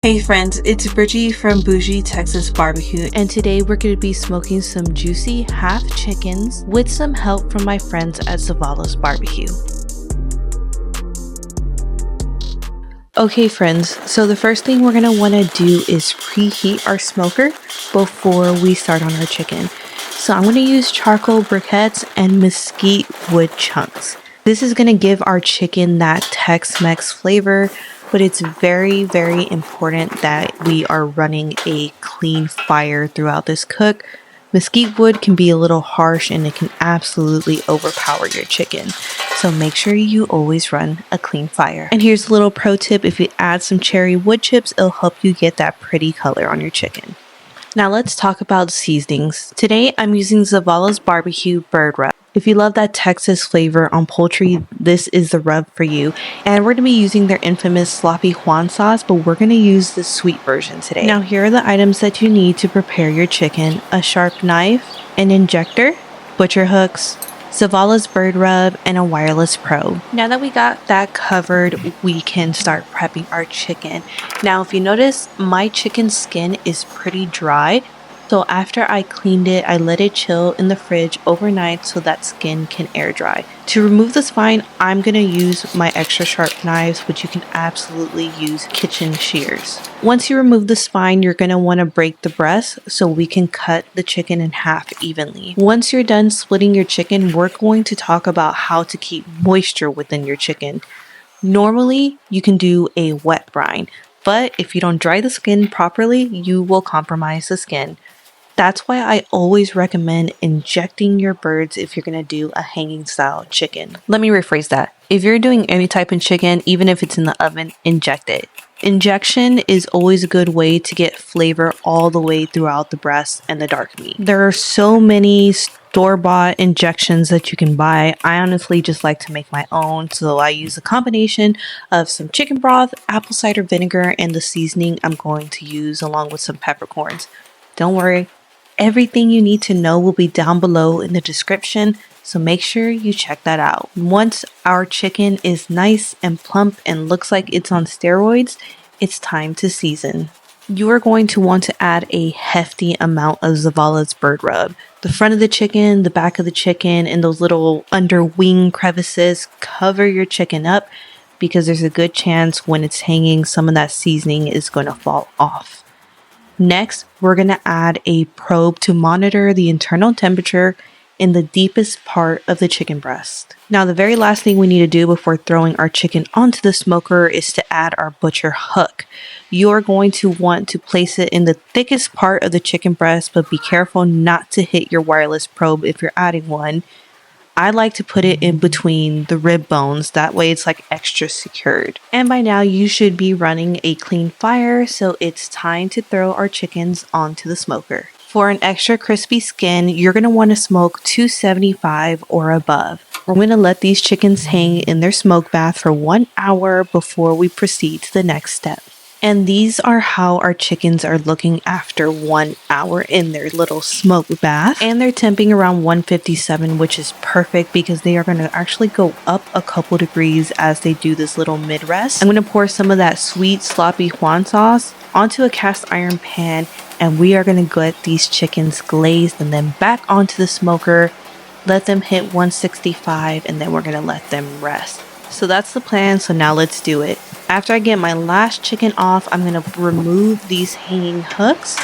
Hey friends, it's Bridgie from Bougie Texas Barbecue, And today we're going to be smoking some juicy half chickens with some help from my friends at Zavalas Barbecue. Okay friends, so the first thing we're going to want to do is preheat our smoker before we start on our chicken. So I'm going to use charcoal briquettes and mesquite wood chunks. This is going to give our chicken that Tex-Mex flavor, but it's very, very important that we are running a clean fire throughout this cook. Mesquite wood can be a little harsh and it can absolutely overpower your chicken. So make sure you always run a clean fire. And here's a little pro tip: if you add some cherry wood chips, it'll help you get that pretty color on your chicken. Now let's talk about seasonings. Today I'm using Zavala's barbecue bird rub. If you love that Texas flavor on poultry, this is the rub for you. And we're going to be using their infamous sloppy Juan sauce, but we're going to use the sweet version today. Now here are the items that you need to prepare your chicken: a sharp knife, an injector, butcher hooks, Zavala's bird rub, and a wireless probe. Now that we got that covered, we can start prepping our chicken. Now if you notice, my chicken skin is pretty dry. So after I cleaned it, I let it chill in the fridge overnight so that skin can air dry. To remove the spine, I'm going to use my extra sharp knives, but you can absolutely use kitchen shears. Once you remove the spine, you're going to want to break the breast so we can cut the chicken in half evenly. Once you're done splitting your chicken, we're going to talk about how to keep moisture within your chicken. Normally, you can do a wet brine, but if you don't dry the skin properly, you will compromise the skin. That's why I always recommend injecting your birds if you're going to do a hanging style chicken. Let me rephrase that. If you're doing any type of chicken, even if it's in the oven, inject it. Injection is always a good way to get flavor all the way throughout the breast and the dark meat. There are so many store-bought injections that you can buy. I honestly just like to make my own, so I use a combination of some chicken broth, apple cider vinegar, and the seasoning I'm going to use along with some peppercorns. Don't worry, everything you need to know will be down below in the description, so make sure you check that out. Once our chicken is nice and plump and looks like it's on steroids, it's time to season. You are going to want to add a hefty amount of Zavala's bird rub. The front of the chicken, the back of the chicken, and those little under wing crevices. Cover your chicken up because there's a good chance when it's hanging, some of that seasoning is going to fall off. Next, we're going to add a probe to monitor the internal temperature in the deepest part of the chicken breast. Now, the very last thing we need to do before throwing our chicken onto the smoker is to add our butcher hook. You're going to want to place it in the thickest part of the chicken breast, but be careful not to hit your wireless probe if you're adding one. I like to put it in between the rib bones, that way it's like extra secured. And by now you should be running a clean fire, so it's time to throw our chickens onto the smoker. For an extra crispy skin, you're going to want to smoke 275 or above. We're going to let these chickens hang in their smoke bath for 1 hour before we proceed to the next step. And these are how our chickens are looking after 1 hour in their little smoke bath. And they're temping around 157, which is perfect because they are going to actually go up a couple degrees as they do this little mid-rest. I'm going to pour some of that sweet sloppy Juan sauce onto a cast iron pan, and we are going to get these chickens glazed and then back onto the smoker. Let them hit 165 and then we're going to let them rest. So that's the plan, so now let's do it. After I get my last chicken off, I'm going to remove these hanging hooks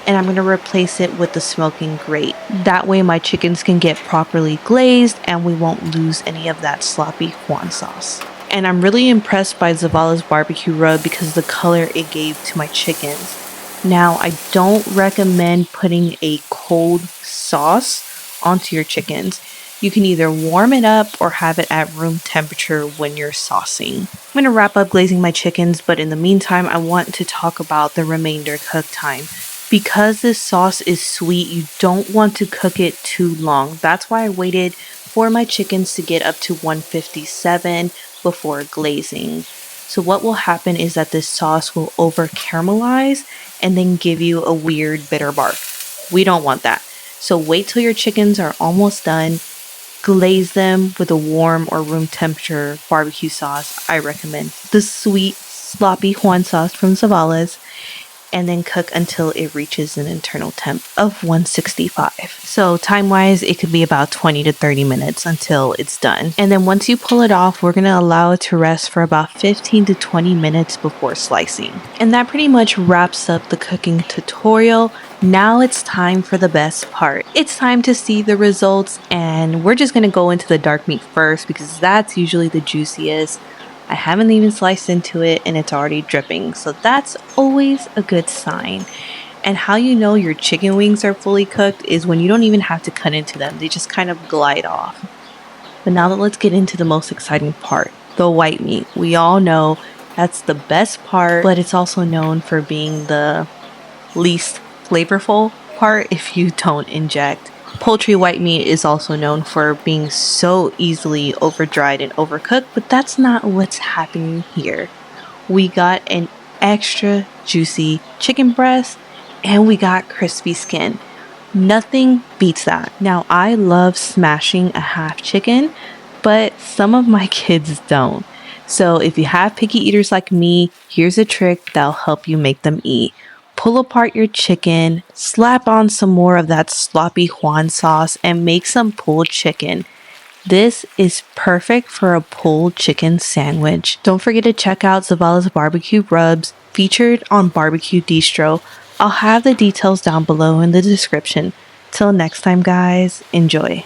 and I'm going to replace it with the smoking grate. That way my chickens can get properly glazed and we won't lose any of that sloppy Juan sauce. And I'm really impressed by Zavala's barbecue rub because of the color it gave to my chickens. Now, I don't recommend putting a cold sauce onto your chickens. You can either warm it up or have it at room temperature when you're saucing. I'm going to wrap up glazing my chickens, but in the meantime, I want to talk about the remainder cook time. Because this sauce is sweet, you don't want to cook it too long. That's why I waited for my chickens to get up to 157 before glazing. So what will happen is that this sauce will over caramelize and then give you a weird bitter bark. We don't want that. So wait till your chickens are almost done. Glaze them with a warm or room temperature barbecue sauce. I recommend the sweet sloppy Juan sauce from Zavalas, and then cook until it reaches an internal temp of 165. So time-wise, it could be about 20 to 30 minutes until it's done. And then once you pull it off, we're gonna allow it to rest for about 15 to 20 minutes before slicing. And that pretty much wraps up the cooking tutorial. Now it's time for the best part. It's time to see the results, and we're just gonna go into the dark meat first because that's usually the juiciest. I haven't even sliced into it and it's already dripping, so that's always a good sign. And how you know your chicken wings are fully cooked is when you don't even have to cut into them, they just kind of glide off. But now let's get into the most exciting part, the white meat. We all know that's the best part, but it's also known for being the least flavorful part if you don't inject. Poultry white meat is also known for being so easily over-dried and overcooked, but that's not what's happening here. We got an extra juicy chicken breast and we got crispy skin. Nothing beats that. Now, I love smashing a half chicken, but some of my kids don't. So if you have picky eaters like me, here's a trick that'll help you make them eat. Pull apart your chicken, slap on some more of that sloppy Juan sauce, and make some pulled chicken. This is perfect for a pulled chicken sandwich. Don't forget to check out Zavala's barbecue rubs featured on Barbecue Distro. I'll have the details down below in the description. Till next time, guys, enjoy.